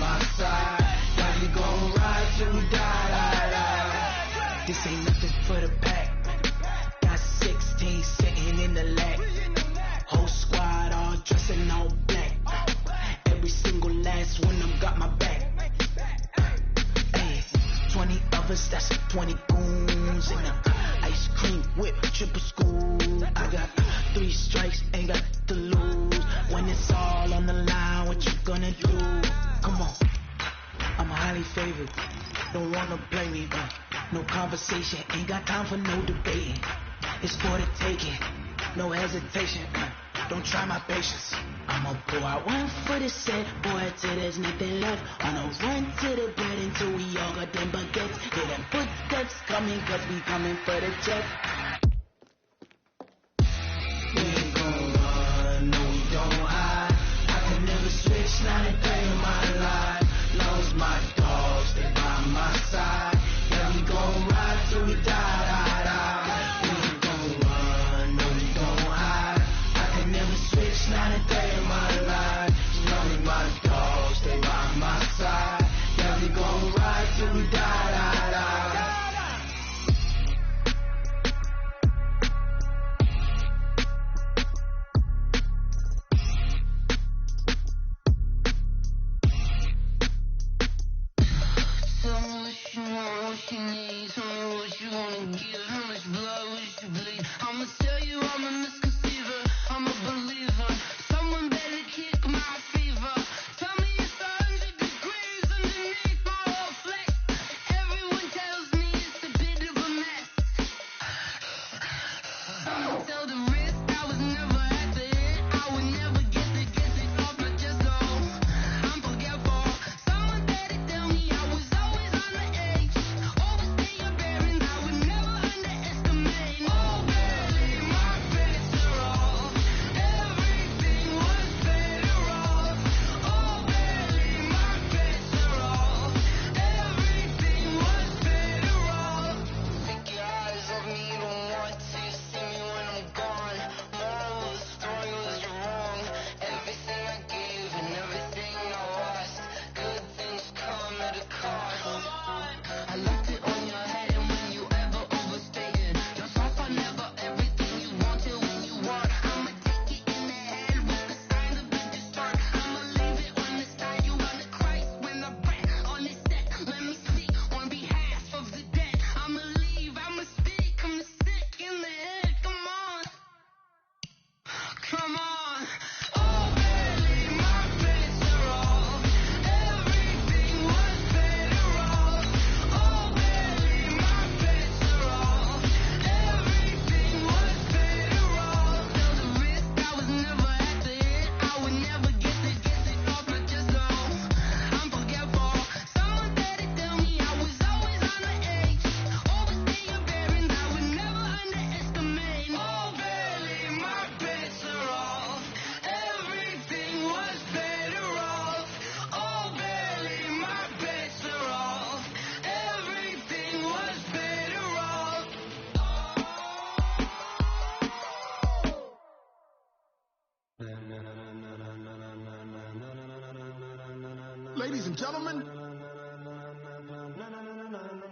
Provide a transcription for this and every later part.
my side. Yeah, we gon' ride till we die. This ain't nothing for the pack. Got 16 sitting in the lap. Whole squad all dressing all black. Every single last one of them got my back. Hey, 20 of us, that's 20 goons in a ice cream whip, triple school. I got 3 strikes, ain't got to lose. When it's all on the line, what you gonna do? Come on, I'm highly favored. Don't wanna play me, no conversation. Ain't got time for no debating. It's for the taking, no hesitation. Don't try my patience. I'ma pull out one for the set, boy, till there's nothing left. On a run to the bread until we all got them baguettes. Hear them footsteps coming, cause we coming for the check. We ain't gon' run, no we don't hide. I can never switch, not a day in my life. Long as my dogs, they by my side. Yeah, we gon' ride till we die. We ain't gon' run, no we don't hide. I can never switch, not a day in my life. Long as my dogs, they by my side. Yeah, we gon' ride till we die.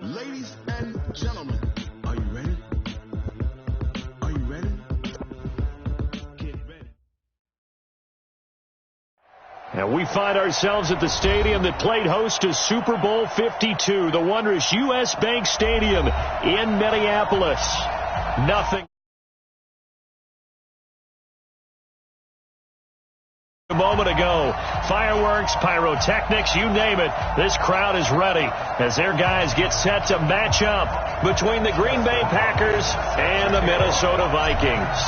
Ladies and gentlemen, are you ready? Are you ready? Get ready. And we find ourselves at the stadium that played host to Super Bowl 52, the wondrous U.S. Bank Stadium in Minneapolis. Nothing. A moment ago, fireworks, pyrotechnics, you name it, this crowd is ready as their guys get set to match up between the Green Bay Packers and the Minnesota Vikings.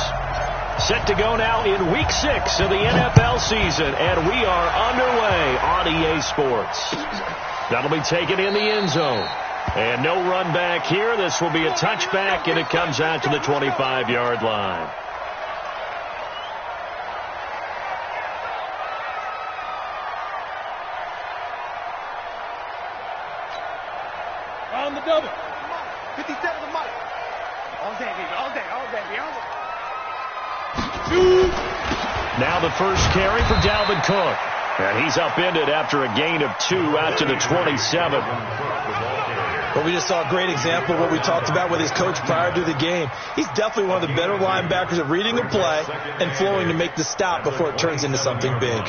Set to go now in Week 6 of the NFL season, and we are underway on EA Sports. That'll be taken in the end zone. And no run back here. This will be a touchback, and it comes out to the 25-yard line. On the double. 57 the mic. All day, baby. All day. Now the first carry for Dalvin Cook. And he's upended after a gain of 2 out to the 27. Well, we just saw a great example of what we talked about with his coach prior to the game. He's definitely one of the better linebackers at reading a play and flowing to make the stop before it turns into something big.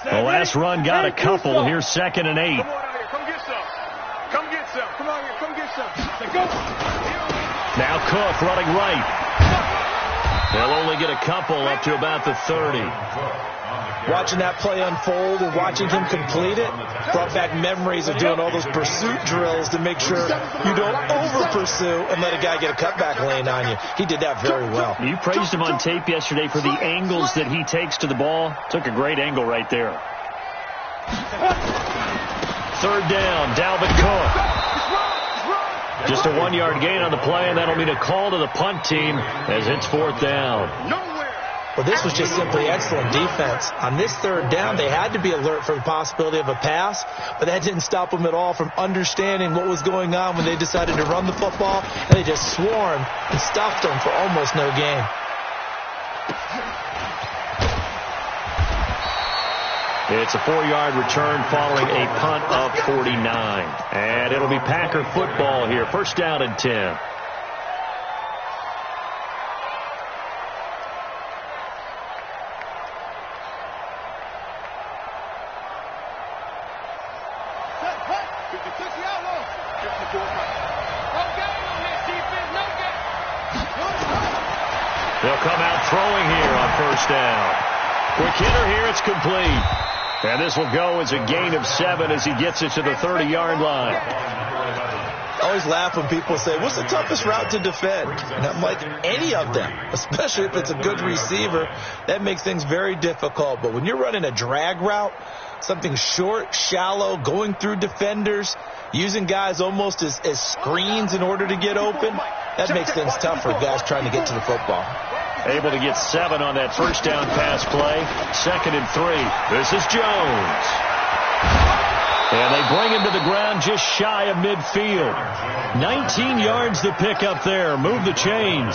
The last run got a couple. Here's 2nd and 8. Come on out here. Come get some. Come get some. Come on here. Come get some. Go. Now Cook running right. They'll only get a couple up to about the 30. Watching that play unfold and watching him complete it brought back memories of doing all those pursuit drills to make sure you don't over-pursue and let a guy get a cutback lane on you. He did that very well. You praised him on tape yesterday for the angles that he takes to the ball. Took a great angle right there. 3rd down, Dalvin Cook. Just a 1-yard gain on the play, and that'll mean a call to the punt team as it's 4th down. Well, this was just simply excellent defense. On this 3rd down, they had to be alert for the possibility of a pass, but that didn't stop them at all from understanding what was going on when they decided to run the football, and they just swarmed and stuffed them for almost no gain. It's a 4-yard return following a punt of 49. And it'll be Packer football here. 1st down and 10. They'll come out throwing here on 1st down. Quick hitter here, it's complete. And this will go as a gain of 7 as he gets it to the 30-yard line. I always laugh when people say, what's the toughest route to defend? And I'm like, any of them, especially if it's a good receiver. That makes things very difficult. But when you're running a drag route, something short, shallow, going through defenders, using guys almost as screens in order to get open, that makes things tough for guys trying to get to the football. Able to get 7 on that 1st down pass play. 2nd and 3. This is Jones. And they bring him to the ground just shy of midfield. 19 yards to pick up there. Move the chains.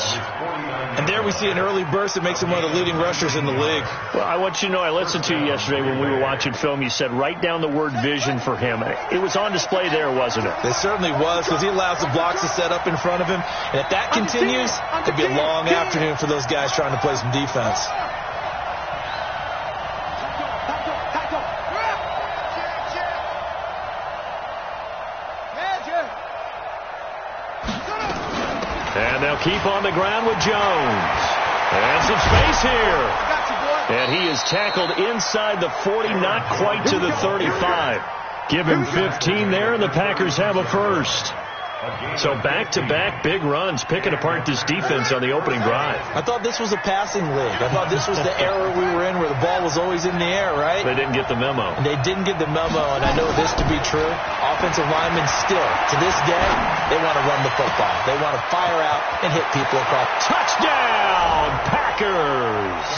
And there we see an early burst that makes him one of the leading rushers in the league. Well, I want you to know, I listened to you yesterday when we were watching film. You said write down the word vision for him. It was on display there, wasn't it? It certainly was, because he allows the blocks to set up in front of him. And if that continues, it could be a long afternoon for those guys trying to play some defense. And they'll keep on the ground with Jones. And some space here. And he is tackled inside the 40, not quite to the 35. Give him 15 there, and the Packers have a first. So back-to-back big runs, picking apart this defense on the opening drive. I thought this was a passing league. I thought this was the era we were in where the ball was always in the air, right? They didn't get the memo. And they didn't get the memo, and I know this to be true. Offensive linemen still, to this day, they want to run the football. They want to fire out and hit people across. Touchdown, Packers!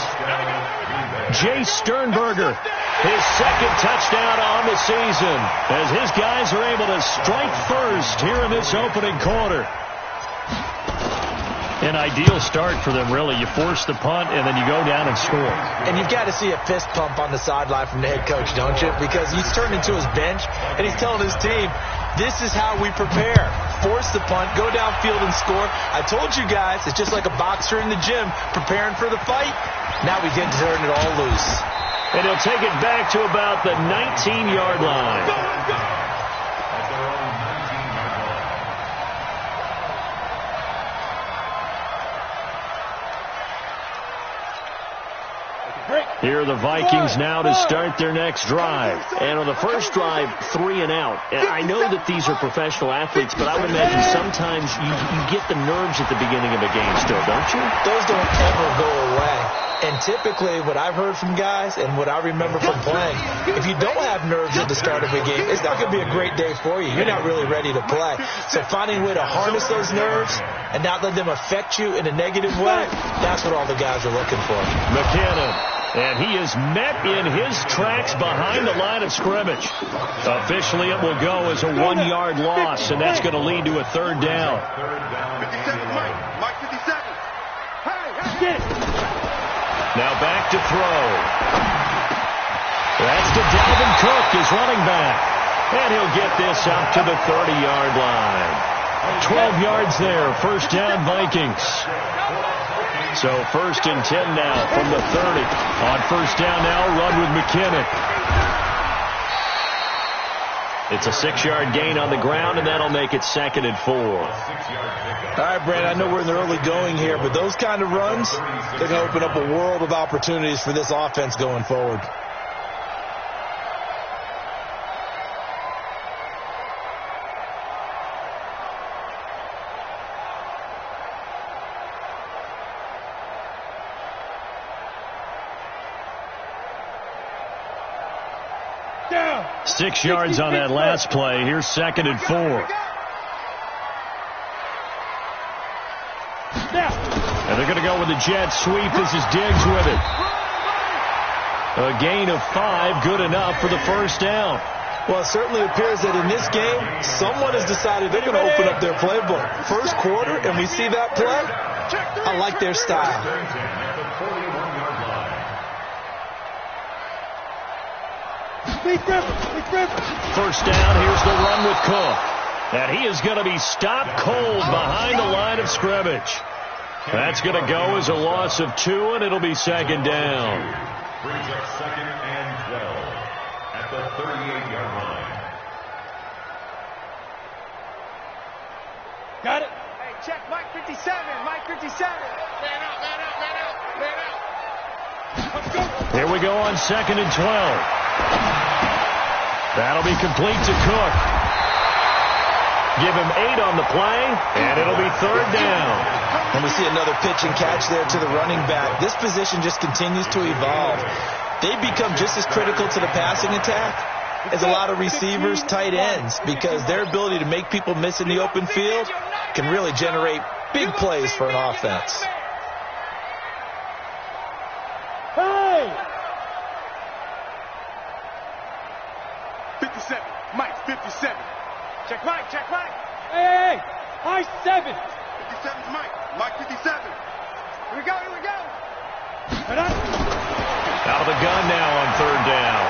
Jay Sternberger, his 2nd touchdown on the season, as his guys are able to strike first here in this opening quarter. An ideal start for them, really. You force the punt, and then you go down and score. And you've got to see a fist pump on the sideline from the head coach, don't you? Because he's turned into his bench, and he's telling his team, this is how we prepare. Force the punt, go downfield and score. I told you guys, it's just like a boxer in the gym preparing for the fight. Now we get to turn it all loose. And he'll take it back to about the 19-yard line. Here are the Vikings now to start their next drive. And on the first drive, 3 and out. And I know that these are professional athletes, but I would imagine sometimes you get the nerves at the beginning of a game still, don't you? Those don't ever go away. And typically what I've heard from guys and what I remember from playing, if you don't have nerves at the start of a game, it's not going to be a great day for you. You're not really ready to play. So finding a way to harness those nerves and not let them affect you in a negative way, that's what all the guys are looking for. McKinnon. And he is met in his tracks behind the line of scrimmage. Officially, it will go as a 1-yard loss, and that's going to lead to a 3rd down. 57, Mike. Mike, 57. Now back to throw. That's to Dalvin Cook, his running back. And he'll get this up to the 30-yard line. 12 yards there, first down Vikings. So 1st and 10 now from the 30. On first down now, run with McKinnon. It's a 6-yard gain on the ground, and that'll make it 2nd and 4. All right, Brad, I know we're in the early going here, but those kind of runs, they're going to open up a world of opportunities for this offense going forward. Down. 6 yards on that last play. Here's 2nd and 4. And they're going to go with the jet sweep. This is Diggs with it. A gain of 5, good enough for the first down. Well, it certainly appears that in this game, someone has decided they're going to open up their playbook. First quarter, and we see that play. I like their style. First down, here's the run with Cook. And he is going to be stopped cold behind the line of scrimmage. That's going to go as a loss of 2, and it'll be 2nd down. Brings up 2nd and 12 at the 38-yard line. Got it. Hey, check Mike 57. Mike 57. Man out, man out, man out, man out. Let's go. Here we go on 2nd and 12. That'll be complete to Cook. Give him 8 on the play, and it'll be 3rd down. And we see another pitch and catch there to the running back. This position just continues to evolve. They become just as critical to the passing attack as a lot of receivers, tight ends, because their ability to make people miss in the open field can really generate big plays for an offense. Hey! 57. Mike, 57. Check Mike, check Mike. Hey! High 7. 57's Mike. Mike 57. Here we go, here we go. Out of the gun now on 3rd down.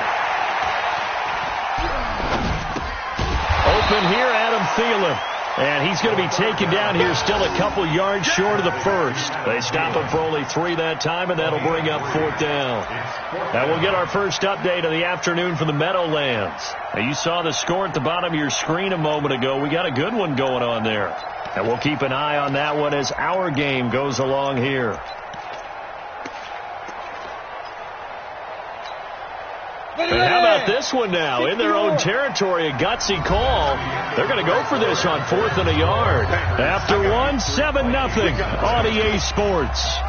Open here, Adam Thielen. And he's going to be taken down here still a couple yards short of the first. They stop him for only 3 that time, and that'll bring up 4th down. Now we'll get our first update of the afternoon from the Meadowlands. Now you saw the score at the bottom of your screen a moment ago. We got a good one going on there. And we'll keep an eye on that one as our game goes along here. And how about this one now? In their own territory, a gutsy call. They're going to go for this on 4th and a yard. After 1, 7-0 on EA Sports.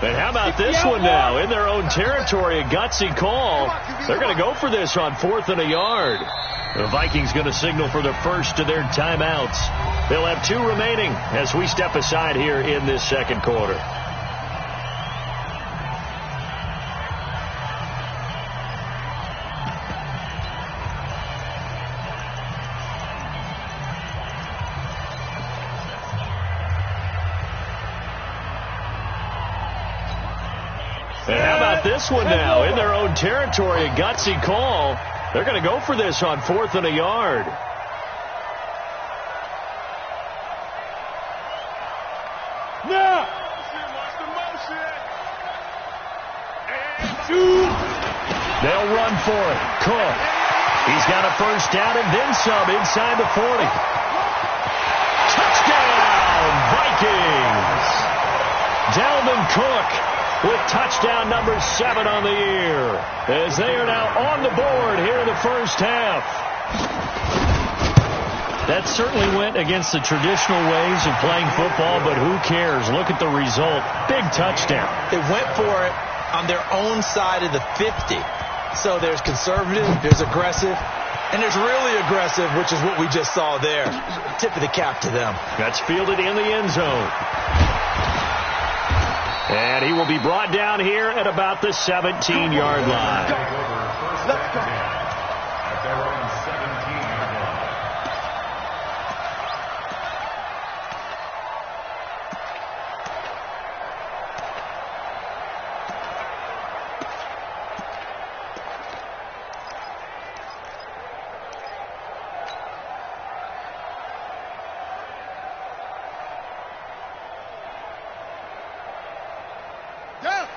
And how about this one now? In their own territory, a gutsy call. They're going to go for this on 4th and a yard. The Vikings going to signal for the first of their timeouts. They'll have 2 remaining as we step aside here in this 2nd quarter. And how about this one now? In their own territory, a gutsy call. They're going to go for this on 4th and a yard. Now! They'll run for it. Cook. He's got a first down and then some inside the 40. Touchdown, Vikings! Dalvin Cook with touchdown number 7 on the year, as they are now on the board here in the first half. That certainly went against the traditional ways of playing football, but who cares? Look at the result. Big touchdown. They went for it on their own side of the 50. So there's conservative, there's aggressive. And it's really aggressive, which is what we just saw there. Tip of the cap to them. That's fielded in the end zone. And he will be brought down here at about the 17-yard line. Let's go. At their own 17-yard line.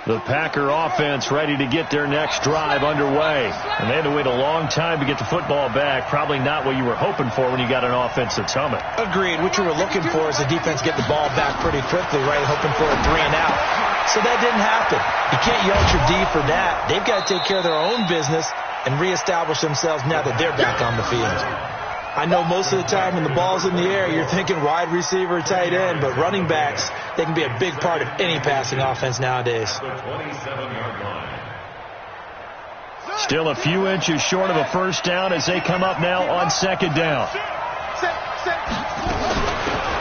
The Packer offense ready to get their next drive underway. And they had to wait a long time to get the football back. Probably not what you were hoping for when you got an offense that's humming. Agreed. What you were looking for is the defense get the ball back pretty quickly, right? Hoping for a 3 and out. So that didn't happen. You can't yell at your D for that. They've got to take care of their own business and reestablish themselves now that they're back on the field. I know most of the time when the ball's in the air, you're thinking wide receiver, tight end, but running backs, they can be a big part of any passing offense nowadays. The 27-yard line. Still a few inches short of a first down as they come up now on second down.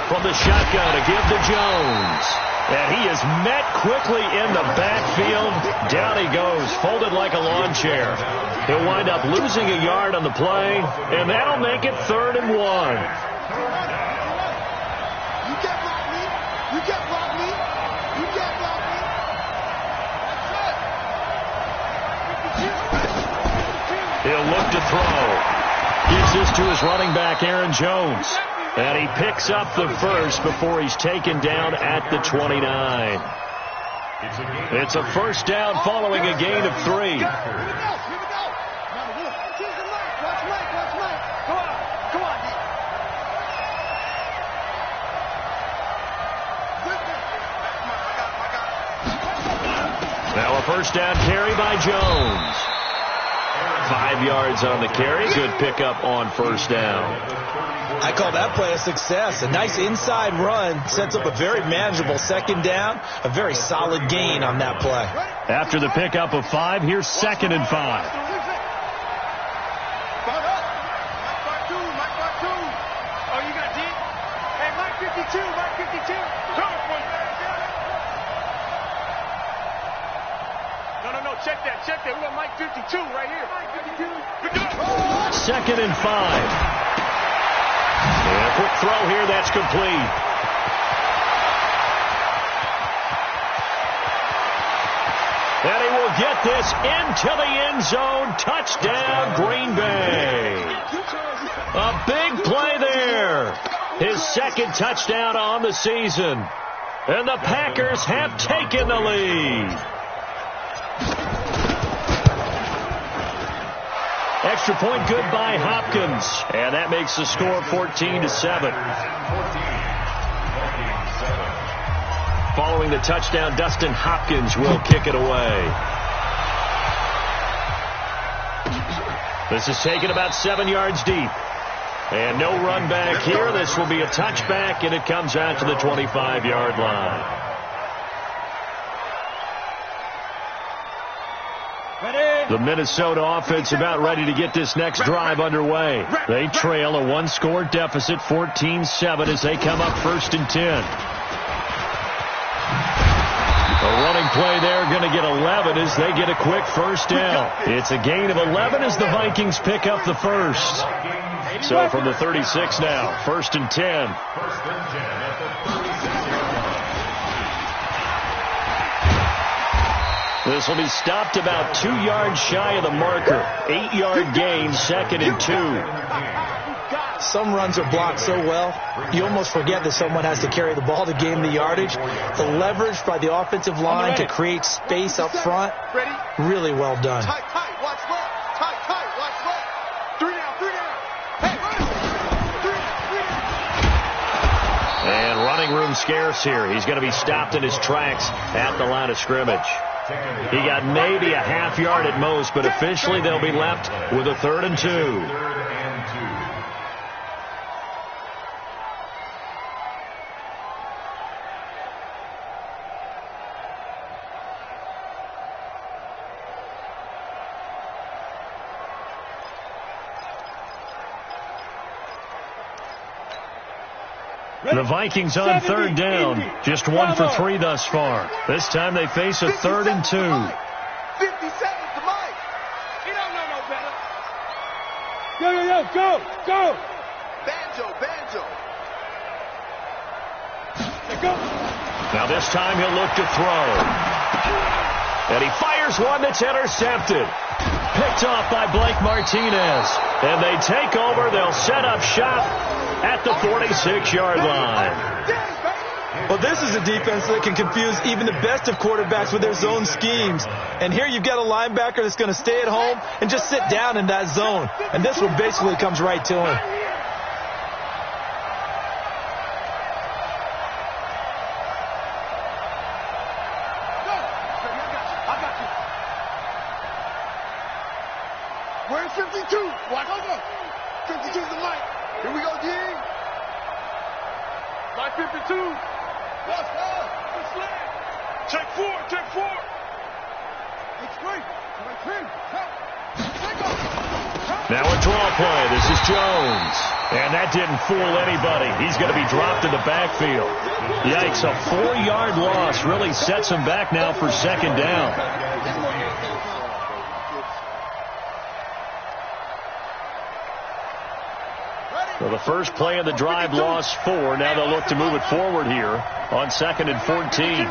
From the shotgun to give to Jones. And he is met quickly in the backfield. Down he goes, folded like a lawn chair. He'll wind up losing a yard on the play, and that'll make it 3rd and 1. You can't block me. You can't block me. You can't block me. That's it. He'll look to throw. Gives this to his running back, Aaron Jones. And he picks up the first before he's taken down at the 29. It's a first down following a gain of 3. Here we go. Choose the mic. Watch Mike. Watch Mike. Come on, D. Now a first down carry by Jones. 5 yards on the carry. Good pickup on first down. I call that play a success. A nice inside run sets up a very manageable second down. A very solid gain on that play. After the pickup of 5, here's 2nd and 5. Mike bar 2. Oh, you got D? Hey, Mike 52. Mike 52. No. Check that. We got Mike 52 right here. Mike 52. 2nd and 5. And a quick throw here, that's complete. And he will get this into the end zone. Touchdown, Green Bay. A big play there. His 2nd touchdown on the season. And the Packers have taken the lead. Extra point good by Hopkins. And that makes the score 14-7. Following the touchdown, Dustin Hopkins will kick it away. This is taken about 7 yards deep. And no run back here. This will be a touchback, and it comes out to the 25-yard line. The Minnesota offense about ready to get this next drive underway. They trail a 1-score deficit, 14-7, as they come up 1st and 10. A running play there, going to get 11 as they get a quick first down. It's a gain of 11 as the Vikings pick up the first. So from the 36 now, 1st and 10. This will be stopped about 2 yards shy of the marker. 8-yard gain, 2nd and 2. Some runs are blocked so well, you almost forget that someone has to carry the ball to gain the yardage. The leverage by the offensive line to create space up front, really well done. Tight, watch left. Tight, watch left. 3 down. Hey, run. 3 down. And running room scarce here. He's going to be stopped in his tracks at the line of scrimmage. He got maybe a half yard at most, but officially they'll be left with a 3rd and 2. The Vikings on third down. Just 1 for 3 thus far. This time they face a 3rd and 2. 50 seconds to Mike. He don't know no better. Yo, go. Banjo. Go. Now this time he'll look to throw. And he fires one that's intercepted. Picked off by Blake Martinez. And they take over. They'll set up shop at the 46-yard line. Well, this is a defense that can confuse even the best of quarterbacks with their zone schemes. And here you've got a linebacker that's going to stay at home and just sit down in that zone. And this one basically comes right to him. Where's 52? Watch over. 52's the mic. Here we go, D. Mike 52. Let's go. Check 4. It's great. Now a draw play. This is Jones. And that didn't fool anybody. He's going to be dropped in the backfield. Yikes, a 4-yard loss really sets him back now for 2nd down. Well, the first play of the drive lost 4. Now they'll look to move it forward here on 2nd and 14.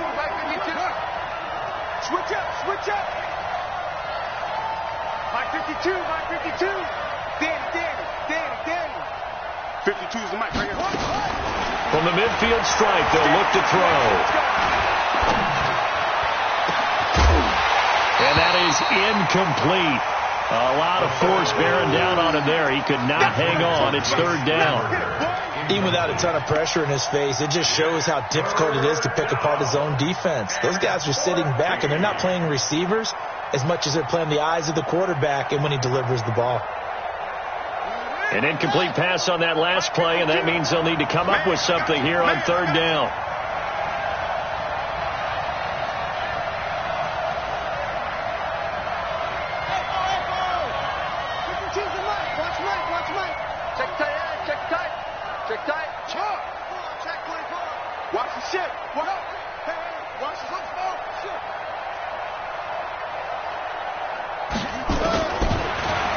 Switch up. Mike 52. Danny. 52's the mic right here. From the midfield stripe, they'll look to throw. And that is incomplete. A lot of force bearing down on him there. He could not hang on. It's 3rd down. Even without a ton of pressure in his face, it just shows how difficult it is to pick apart his own defense. Those guys are sitting back, and they're not playing receivers as much as they're playing the eyes of the quarterback and when he delivers the ball. An incomplete pass on that last play, and that means they'll need to come up with something here on 3rd down.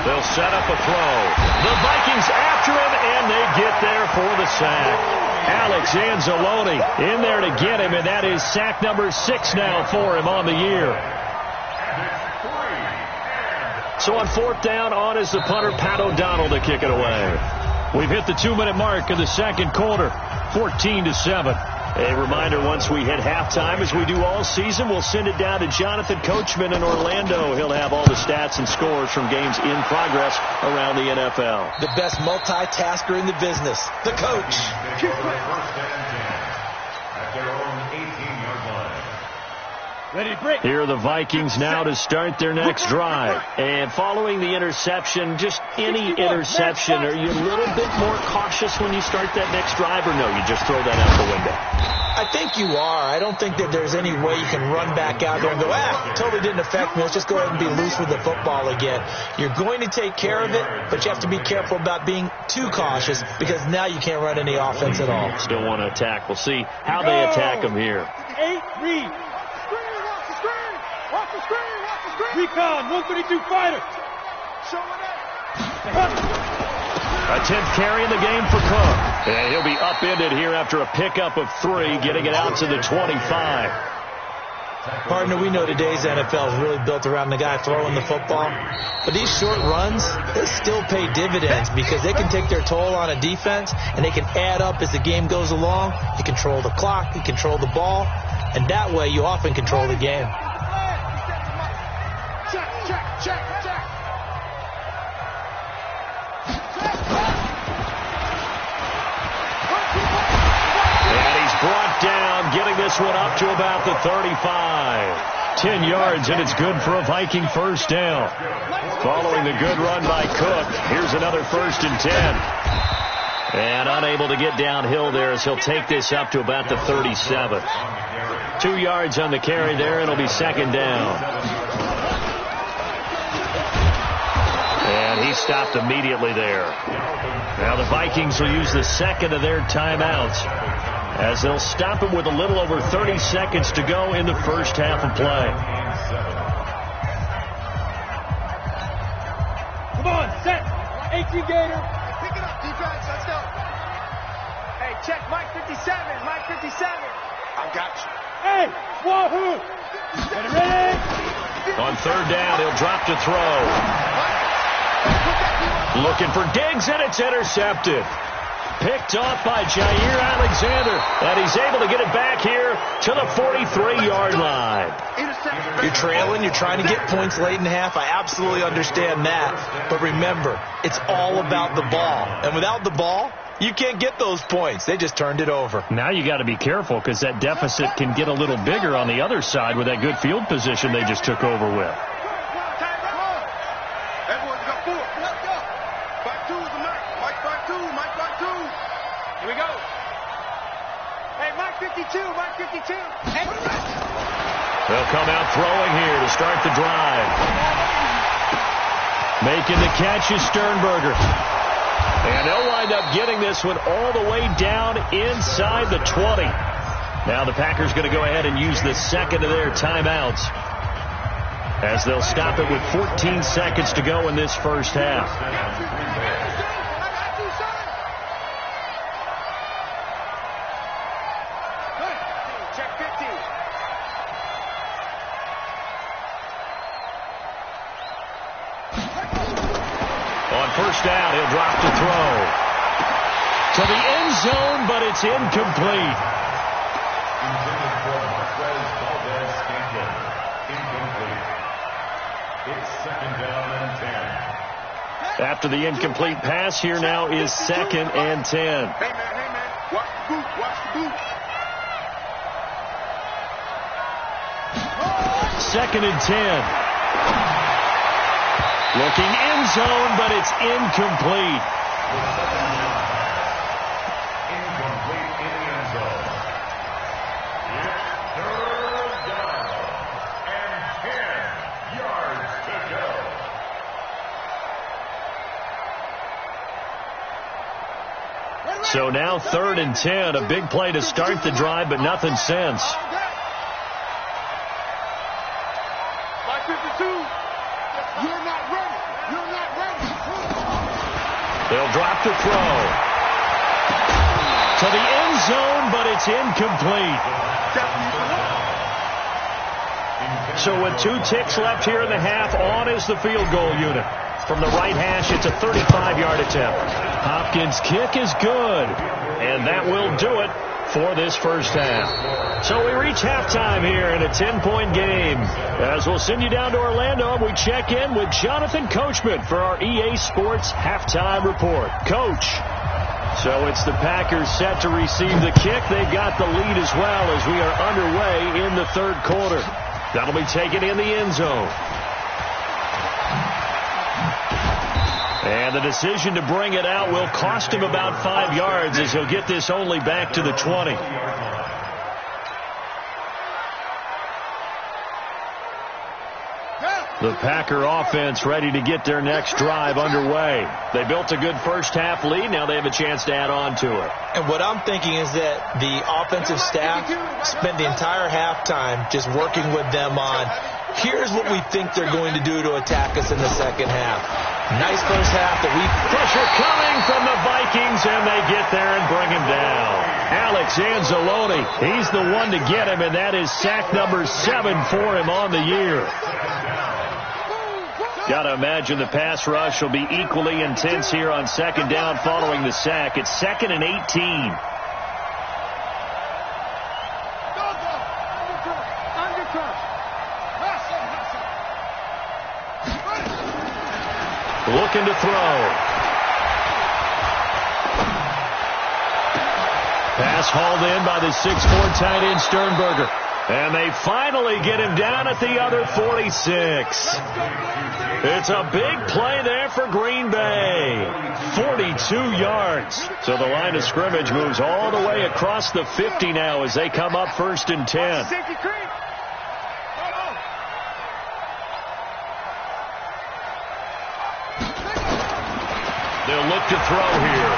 They'll set up a throw. The Vikings after him, and they get there for the sack. Alex Anzalone in there to get him, and that is sack number 6 now for him on the year. So on 4th down, on is the punter, Pat O'Donnell, to kick it away. We've hit the 2-minute mark of the 2nd quarter, 14-7. A reminder, once we hit halftime, as we do all season, we'll send it down to Jonathan Coachman in Orlando. He'll have all the stats and scores from games in progress around the NFL. The best multitasker in the business, the coach. At their own 18-yard line. Ready to break. Here are the Vikings now to start their next drive. And following the interception, just any interception, are you a little bit more cautious when you start that next drive, or no, you just throw that out the window? I think you are. I don't think that there's any way you can run back out there and go, totally didn't affect me. Let's just go ahead and be loose with the football again. You're going to take care of it, but you have to be careful about being too cautious because now you can't run any offense at all. Still want to attack. We'll see how they attack them here. 8 read. Watch the screen. Recon, 132 fighter. A 10th carry in the game for Cook. And he'll be upended here after a pickup of 3, getting it out to the 25. Partner, we know today's NFL is really built around the guy throwing the football. But these short runs, they still pay dividends because they can take their toll on a defense, and they can add up as the game goes along. You control the clock, you control the ball, and that way you often control the game. Check. And he's brought down, getting this one up to about the 35. 10 yards, and it's good for a Viking first down. Following the good run by Cook, here's another 1st and 10. And unable to get downhill there as he'll take this up to about the 37. 2 yards on the carry there, and it'll be 2nd down. And he stopped immediately there. Now the Vikings will use the second of their timeouts as they'll stop him with a little over 30 seconds to go in the first half of play. Come on, set. 18 Gator. Pick it up, defense. Let's go. Hey, check Mike 57. Mike 57. I got you. Hey, wahoo. Ready? On third down, he'll drop to throw. Looking for Diggs, and it's intercepted. Picked off by Jair Alexander, and he's able to get it back here to the 43-yard line. You're trailing, you're trying to get points late in half. I absolutely understand that. But remember, it's all about the ball. And without the ball, you can't get those points. They just turned it over. Now you got to be careful because that deficit can get a little bigger on the other side with that good field position they just took over with. Everyone's got 4. Let's go. 5-2 is the Mike. Mike 5-2. Mike 5-2. Here we go. Hey, Mike 52. Mike 52. Hey, They'll come out throwing here to start the drive. Making the catch is Sternberger. And they'll wind up getting this one all the way down inside the 20. Now the Packers going to go ahead and use the second of their timeouts as they'll stop it with 14 seconds to go in this first half. check 50. On first down, he'll drop to throw. To the end zone, but it's incomplete. Intended for Marquez Valdez-Scantling. Incomplete. It's second down and 10. After the incomplete pass, here now is second and 10. Hey, man. Watch the boot. Watch the boot. Second and 10. Looking end zone, but it's incomplete. Incomplete in the end zone. It's third down and 10 yards to go. So now third and 10. A big play to start the drive, but nothing since. Mike 52. You're not ready. You're not ready. They'll drop to throw. To the end zone, but it's incomplete. So with 2 ticks left here in the half, on is the field goal unit. From the right hash, it's a 35-yard attempt. Hopkins' kick is good, and that will do it for this first half. So we reach halftime here in a 10-point game. As we'll send you down to Orlando, and we check in with Jonathan Coachman for our EA Sports Halftime Report. Coach. So it's the Packers set to receive the kick. They've got the lead as well as we are underway in the third quarter. That'll be taken in the end zone. And the decision to bring it out will cost him about 5 yards as he'll get this only back to the 20. The Packer offense ready to get their next drive underway. They built a good first half lead. Now they have a chance to add on to it. And what I'm thinking is that the offensive staff spent the entire halftime just working with them on, here's what we think they're going to do to attack us in the second half. Nice first half that we... Pressure coming from the Vikings, and they get there and bring him down. Alex Anzalone, he's the one to get him, and that is sack number 7 for him on the year. Got to imagine the pass rush will be equally intense here on second down following the sack. It's 2nd and 18. Looking to throw. Pass hauled in by the 6'4" tight end Sternberger. And they finally get him down at the other 46. It's a big play there for Green Bay. 42 yards. So the line of scrimmage moves all the way across the 50 now as they come up 1st and 10. They'll look to throw here.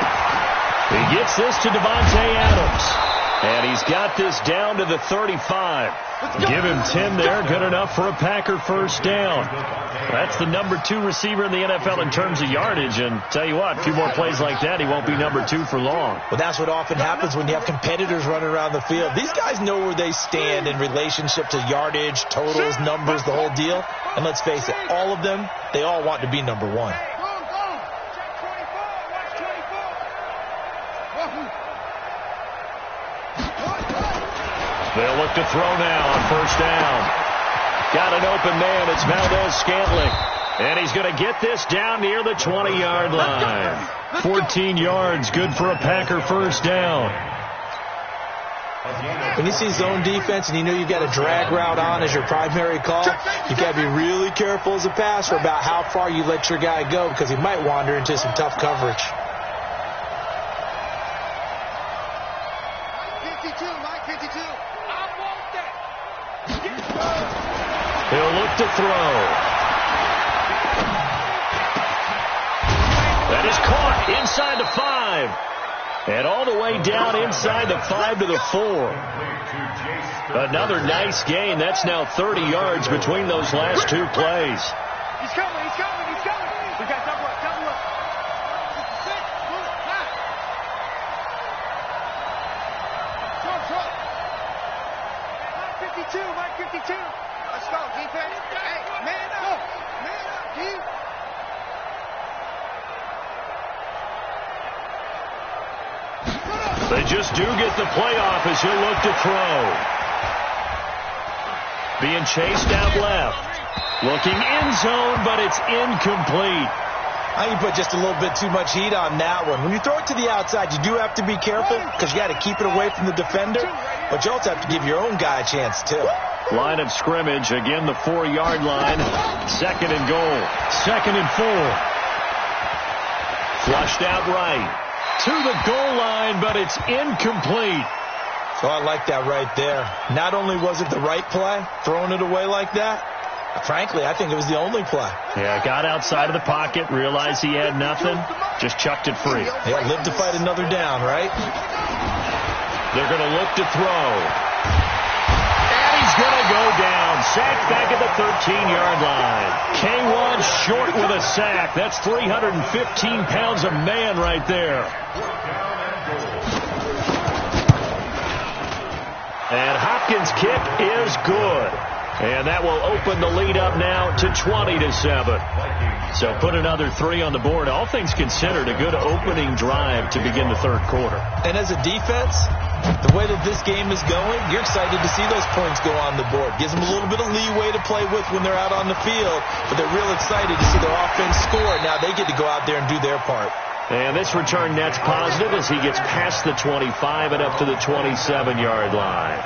He gets this to Devontae Adams. And he's got this down to the 35. Give him 10 there. Good enough for a Packer first down. That's the number 2 receiver in the NFL in terms of yardage. And tell you what, a few more plays like that, he won't be number 2 for long. Well, that's what often happens when you have competitors running around the field. These guys know where they stand in relationship to yardage, totals, numbers, the whole deal. And let's face it, all of them, they all want to be number 1. They'll look to throw now on first down. Got an open man. It's Valdez-Scantling. And he's going to get this down near the 20-yard line. 14 yards, good for a Packer first down. When you see zone defense and you know you've got a drag route on as your primary call, you've got to be really careful as a passer about how far you let your guy go because he might wander into some tough coverage. He'll look to throw. That is caught inside the 5. And all the way down inside the 5 to the 4. Another nice gain. That's now 30 yards between those last 2 plays. He's coming, he's coming, he's coming. We got double up, double up. Mike 52, Mike 52. Let's go, defense. Hey, man up. Man up, dude. They just do get the playoff as he'll look to throw. Being chased out left. Looking end zone, but it's incomplete. I think you put just a little bit too much heat on that one. When you throw it to the outside, you do have to be careful because you got to keep it away from the defender, but you also have to give your own guy a chance too. Line of scrimmage, again the 4-yard line. 2nd and goal. 2nd and 4. Flushed out right. To the goal line, but it's incomplete. So I like that right there. Not only was it the right play, throwing it away like that, frankly, I think it was the only play. Yeah, got outside of the pocket, realized he had nothing, just chucked it free. Yeah, live to fight another down, right? They're going to look to throw. And he's going to go down. Sacked back at the 13-yard line. K1 short with a sack. That's 315 pounds of man right there. And Hopkins' kick is good. And that will open the lead up now to 20-7. So put another 3 on the board. All things considered, a good opening drive to begin the 3rd quarter. And as a defense, the way that this game is going, you're excited to see those points go on the board. Gives them a little bit of leeway to play with when they're out on the field, but they're real excited to see their offense score. Now they get to go out there and do their part. And this return net's positive as he gets past the 25 and up to the 27-yard line.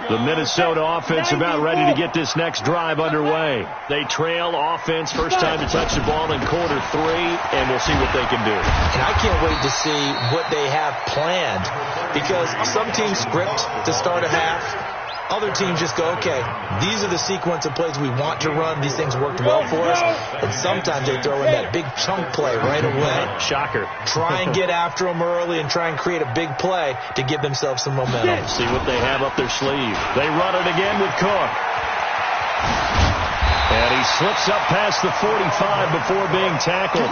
The Minnesota offense about ready to get this next drive underway. They trail offense, first time to touch the ball in quarter 3, and we'll see what they can do. And I can't wait to see what they have planned, because some teams script to start a half. Other teams just go, okay, these are the sequence of plays we want to run. These things worked well for us. And sometimes they throw in that big chunk play right away. Shocker. Try and get after them early and try and create a big play to give themselves some momentum. See what they have up their sleeve. They run it again with Cook. And he slips up past the 45 before being tackled.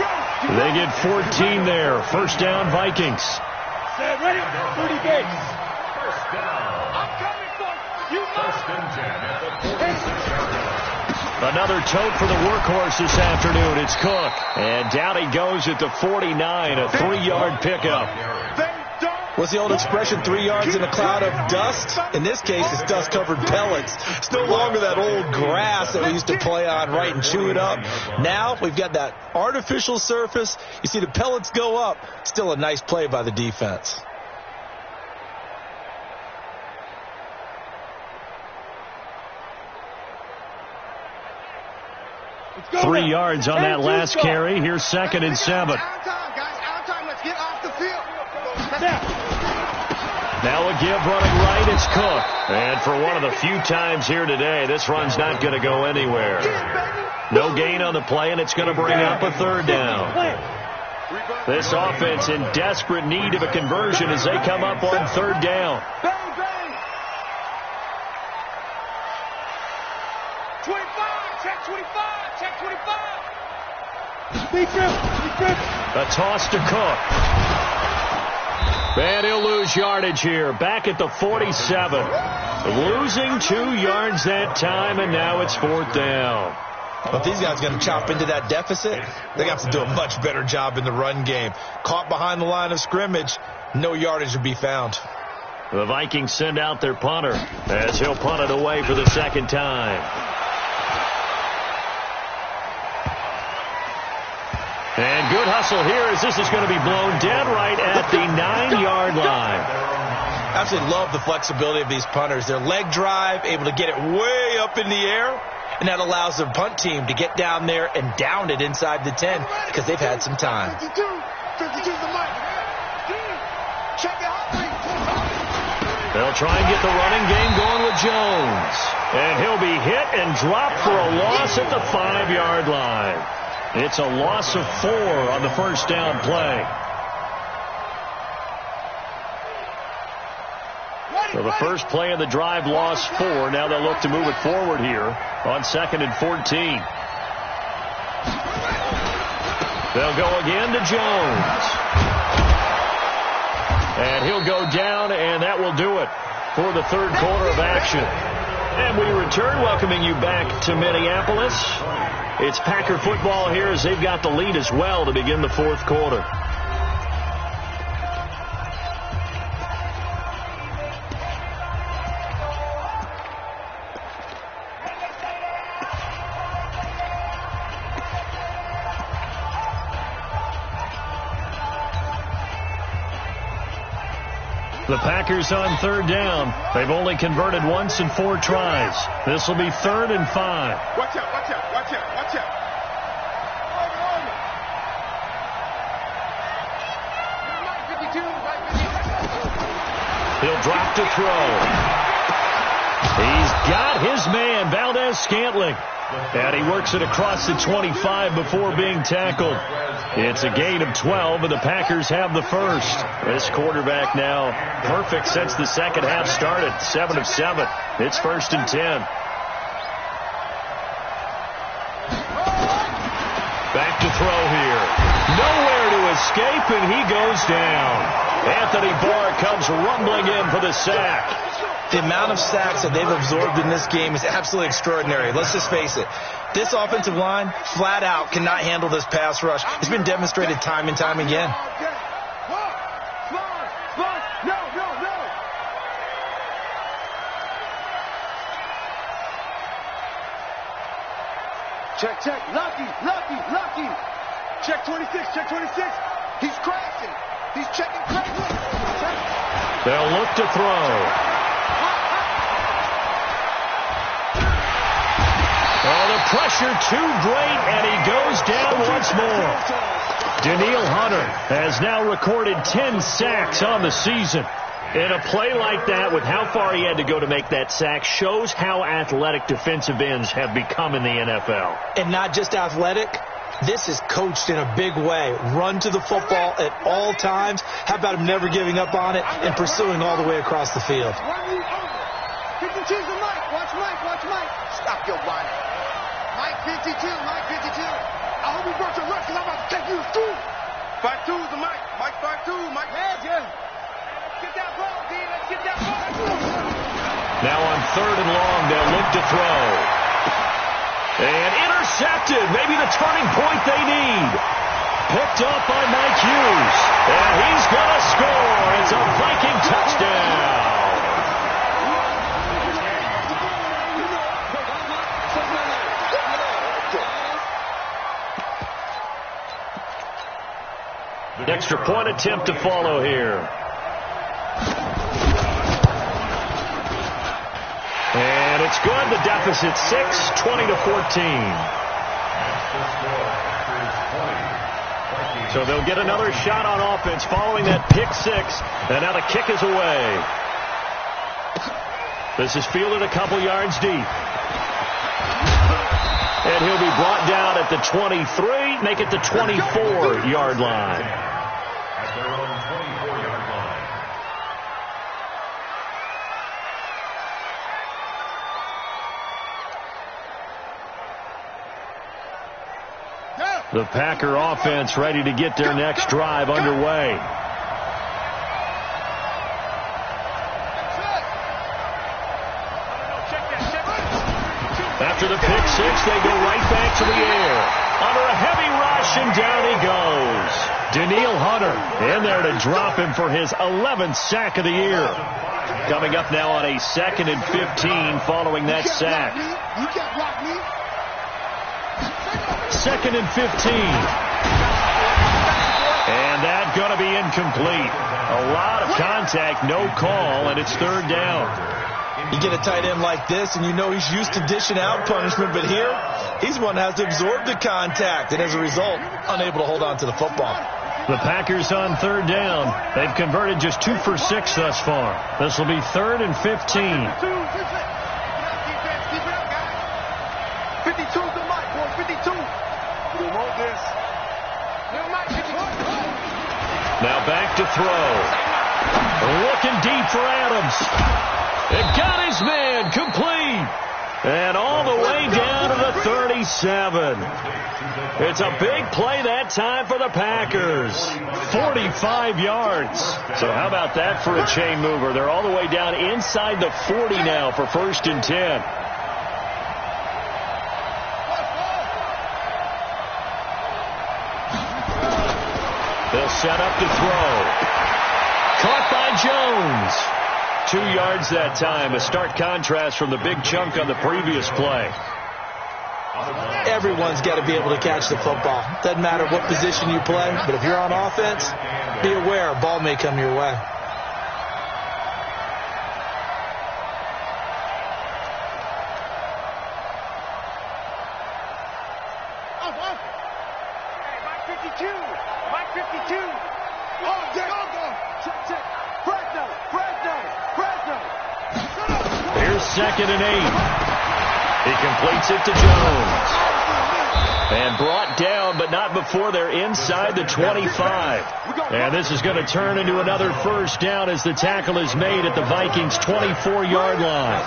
They get 14 there. First down, Vikings. Set, ready, 30 base. First down. I'm coming for you. First and 10 at the 46-yard line. Another tote for the workhorse this afternoon. It's Cook. And down he goes at the 49, a 3-yard pickup. What's the old expression, 3 yards in a cloud of dust? In this case, it's dust-covered pellets. It's no longer that old grass that we used to play on, right, and chew it up. Now we've got that artificial surface. You see the pellets go up. Still a nice play by the defense. Go 3 yards on that last carry. Here's 2nd and 7. Out time, guys. Out time. Let's get off the field. Now a give running right. It's Cook. And for one of the few times here today, this run's not going to go anywhere. No gain on the play, and it's going to bring up a third down. This offense in desperate need of a conversion as they come up on third down. 25, check 25, check 25. A toss to Cook. And he'll lose yardage here. Back at the 47. Losing 2 yards that time, and now it's fourth down. But these guys are going to chop into that deficit. They have to do a much better job in the run game. Caught behind the line of scrimmage, no yardage to be found. The Vikings send out their punter as he'll punt it away for the second time. And good hustle here as this is going to be blown dead right at the 9-yard line. I absolutely love the flexibility of these punters. Their leg drive, able to get it way up in the air, and that allows their punt team to get down there and down it inside the 10 because they've had some time. 52 the mic. Check it out. They'll try and get the running game going with Jones. And he'll be hit and dropped for a loss at the 5-yard line. It's a loss of 4 on the first down play. So the first play of the drive lost 4. Now they'll look to move it forward here on 2nd and 14. They'll go again to Jones. And he'll go down, and that will do it for the third quarter of action. And we return, welcoming you back to Minneapolis. It's Packer football here as they've got the lead as well to begin the fourth quarter. The Packers on third down. They've only converted once in 4 tries. This will be 3rd and 5. Watch out, watch out, watch out, watch out. He'll drop to throw. He's got his man, Valdez-Scantling. And he works it across the 25 before being tackled. It's a gain of 12, and the Packers have the first. This quarterback now perfect since the second half started. 7 of 7. It's 1st and 10. Back to throw here. Nowhere to escape, and he goes down. Anthony Barr comes rumbling in for the sack. The amount of sacks that they've absorbed in this game is absolutely extraordinary. Let's just face it. This offensive line, flat out, cannot handle this pass rush. It's been demonstrated time and time again. Check, check. Lucky. Check 26, check 26. He's crashing. He's checking crashing. They'll look to throw. Oh, the pressure too great, and he goes down once more. Daniil Hunter has now recorded 10 sacks on the season. And a play like that, with how far he had to go to make that sack, shows how athletic defensive ends have become in the NFL. And not just athletic. This is coached in a big way. Run to the football at all times. How about him never giving up on it and pursuing all the way across the field? 52 the mic. Watch Mike, watch Mike. Stop your whining. Mike 52, Mike 52. I hope you brought your rush, because I'm about to take you to school. 52 the mic. Mike 52, Mike. Yeah. Let's get that ball, D. Let's get that ball. Now on 3rd and long, they'll look to throw. And intercepted. Maybe the turning point they need. Picked up by Mike Hughes. And he's going to score. It's a Viking touchdown. Extra point attempt to follow here. And it's good. The deficit 6, 20-14. So they'll get another shot on offense following that pick 6. And now the kick is away. This is fielded a couple yards deep. And he'll be brought down at the 23, make it the 24-yard line. At their own 24-yard line. The Packer offense ready to get their next drive underway. After the pick six, they go right back to the air. Under a heavy rush, and down he goes. Danielle Hunter in there to drop him for his 11th sack of the year. Coming up now on a 2nd and 15 following that sack. 2nd and 15. And that's going to be incomplete. A lot of contact, no call, and it's 3rd down. You get a tight end like this, and you know he's used to dishing out punishment, but here, he's one that has to absorb the contact, and as a result, unable to hold on to the football. The Packers on 3rd down. They've converted just 2 for 6 thus far. This will be 3rd and 15. 52 to Mike, boy, 52. We want this. Now back to throw. Looking deep for Adams. It got his man complete. And all the way down to the 37. It's a big play that time for the Packers. 45 yards. So how about that for a chain mover? They're all the way down inside the 40 now for 1st and 10. They'll set up to throw. Caught by Jones. 2 yards that time. A stark contrast from the big chunk on the previous play. Everyone's got to be able to catch the football. Doesn't matter what position you play, but if you're on offense, be aware a ball may come your way. Here's 2nd and 8. He completes it to Jones. And brought down, but not before they're inside the 25. And this is going to turn into another 1st down as the tackle is made at the Vikings' 24-yard line.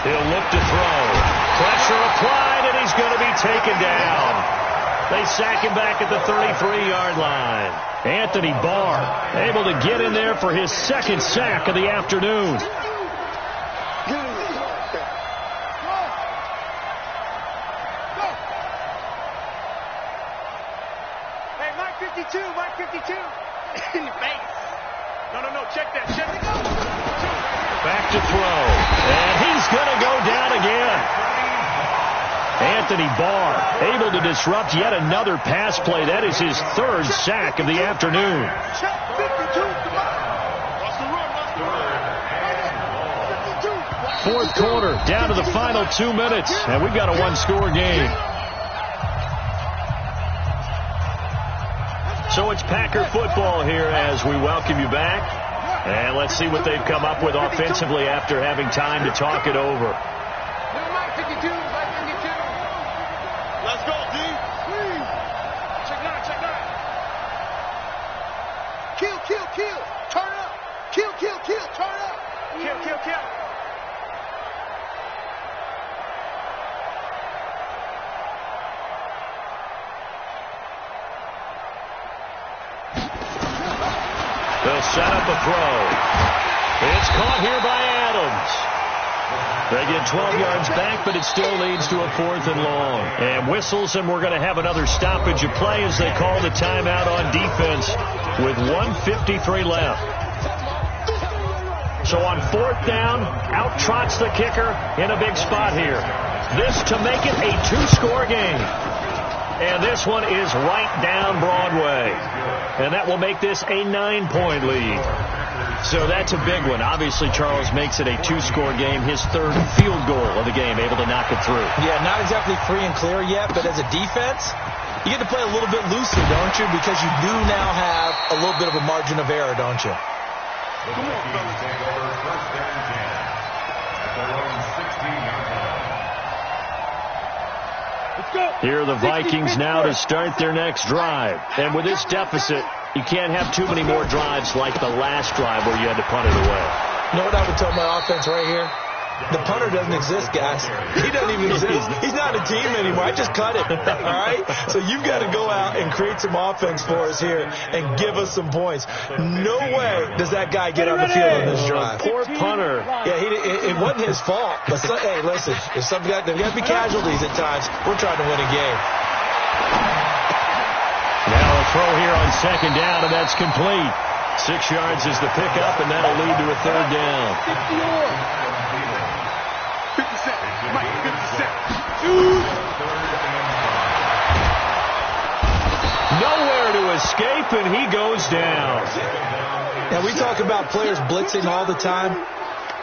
He'll look to throw. Pressure applied, and he's going to be taken down. They sack him back at the 33-yard line. Anthony Barr able to get in there for his 2nd sack of the afternoon. Hey, Mike 52, Mike 52. In your face. No, check that. Back to throw. And he's going to go down again. Anthony Barr able to disrupt yet another pass play. That is his 3rd sack of the afternoon. 4th quarter, down to the final 2 minutes, and we've got a 1-score game. So it's Packer football here as we welcome you back. And let's see what they've come up with offensively after having time to talk it over. Mike 52, Mike 52. Let's go, D. Check 9. Kill. Turn up. Kill. Turn up. Kill. They'll set up a throw. It's caught here by Adams. They get 12 yards back, but it still leads to a 4th and long. And whistles, and we're going to have another stoppage of play as they call the timeout on defense with 1:53 left. So on 4th down, out trots the kicker in a big spot here. This to make it a 2-score game. And this one is right down Broadway. and that will make this a 9-point lead. So that's a big one. Obviously, Charles makes it a 2-score game. His third field goal of the game, able to knock it through. Yeah, not exactly free and clear yet, but as a defense, you get to play a little bit looser, don't you? Because you do now have a little bit of a margin of error, don't you? Here are the Vikings now to start their next drive. And with this deficit, you can't have too many more drives like the last drive where you had to punt it away. You know what I would tell my offense right here? The punter doesn't exist, guys. He doesn't even exist. He's not a team anymore. I just cut it. All right? So you've got to go out and create some offense for us here and give us some points. No way does that guy get on the field on this drive. Poor punter. Yeah, it wasn't his fault. But hey, listen, there's got to be casualties at times. We're trying to win a game. Now a throw here on second down, and that's complete. 6 yards is the pickup, and that'll lead to a third down. 57. Mike, 57. Nowhere to escape, and he goes down. Now, we talk about players blitzing all the time.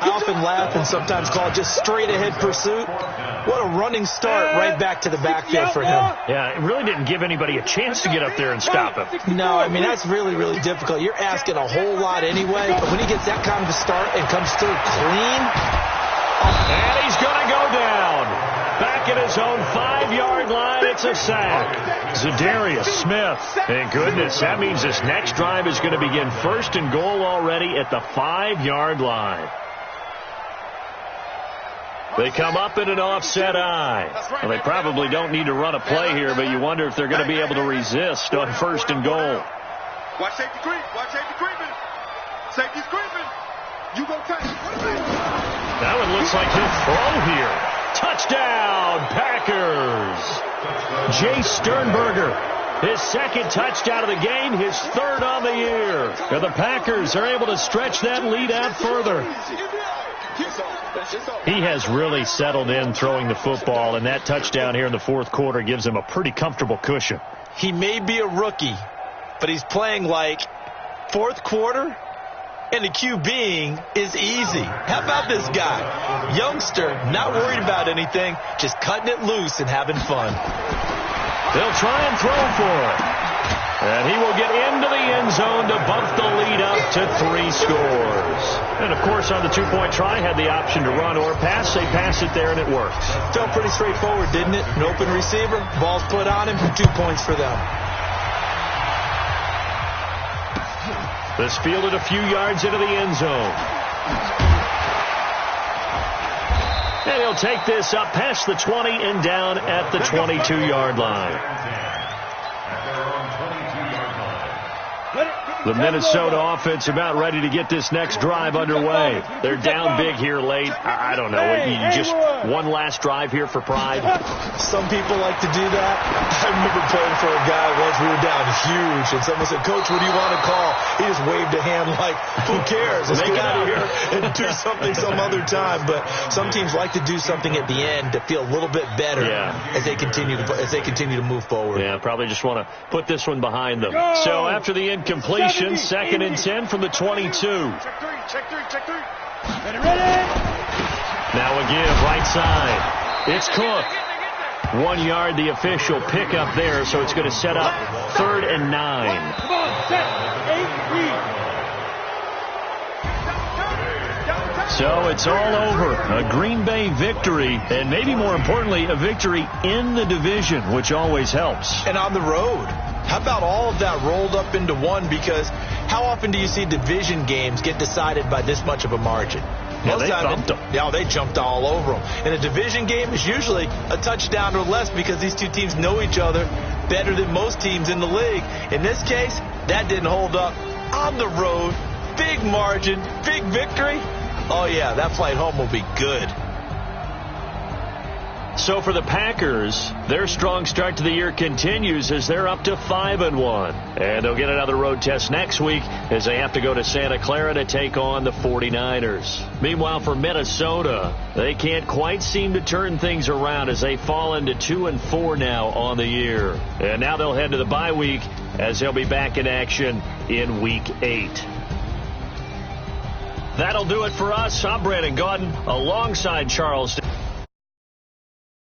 I often laugh and sometimes call it just straight-ahead pursuit. What a running start right back to the backfield for him. Yeah, it really didn't give anybody a chance to get up there and stop him. No, I mean, that's really, really difficult. You're asking a whole lot anyway, but when he gets that kind of a start and comes through clean... And he's going to go down. Back at his own 5-yard line, it's a sack. Zadarius Smith. Thank goodness, that means this next drive is going to begin first and goal already at the 5-yard line. They come up in an offset eye. Well, they probably don't need to run a play here, but you wonder if they're going to be able to resist on first and goal. Watch safety creep. Watch safety creeping. Safety's creeping. You go touch. That one looks like he'll throw here. Touchdown, Packers. Jay Sternberger, his second touchdown of the game, his third on the year. And the Packers are able to stretch that lead out further. He has really settled in throwing the football, and that touchdown here in the fourth quarter gives him a pretty comfortable cushion. He may be a rookie, but he's playing like fourth quarter. And the QBing is easy. How about this guy? Youngster, not worried about anything, just cutting it loose and having fun. They'll try and throw for it. And he will get into the end zone to bump the lead up to 3 scores. And, of course, on the 2-point try, had the option to run or pass. They pass it there, and it works. Felt pretty straightforward, didn't it? An open receiver, ball's put on him, 2 points for them. This fielded a few yards into the end zone. And he'll take this up past the 20 and down at the 22-yard line. The Minnesota offense about ready to get this next drive underway. They're down big here late. I don't know. You just one last drive here for pride. Some people like to do that. I remember playing for a guy once. We were down huge, and someone said, "Coach, what do you want to call?" He just waved a hand like, "Who cares? Let's get out of here and do something some other time." But some teams like to do something at the end to feel a little bit better as they continue to move forward. Yeah, probably just want to put this one behind them. So after the incompletion, 2nd and 10 from the 22. Check three. Ready. Now a give, right side. It's Cook. 1 yard, the official pickup there, so it's going to set up 3rd and 9. Come on, set. 8, So it's all over. A Green Bay victory, and maybe more importantly, a victory in the division, which always helps. And on the road. How about all of that rolled up into one? Because how often do you see division games get decided by this much of a margin? Yeah, they thumped them. Yeah, they jumped all over them. And a division game is usually a touchdown or less because these two teams know each other better than most teams in the league. In this case, that didn't hold up. On the road, big margin, big victory. Oh, yeah, that flight home will be good. So for the Packers, their strong start to the year continues as they're up to 5-1. And they'll get another road test next week as they have to go to Santa Clara to take on the 49ers. Meanwhile, for Minnesota, they can't quite seem to turn things around as they fall into 2-4 now on the year. And now they'll head to the bye week as he'll be back in action in Week 8. That'll do it for us. I'm Brandon Gaudin alongside Charles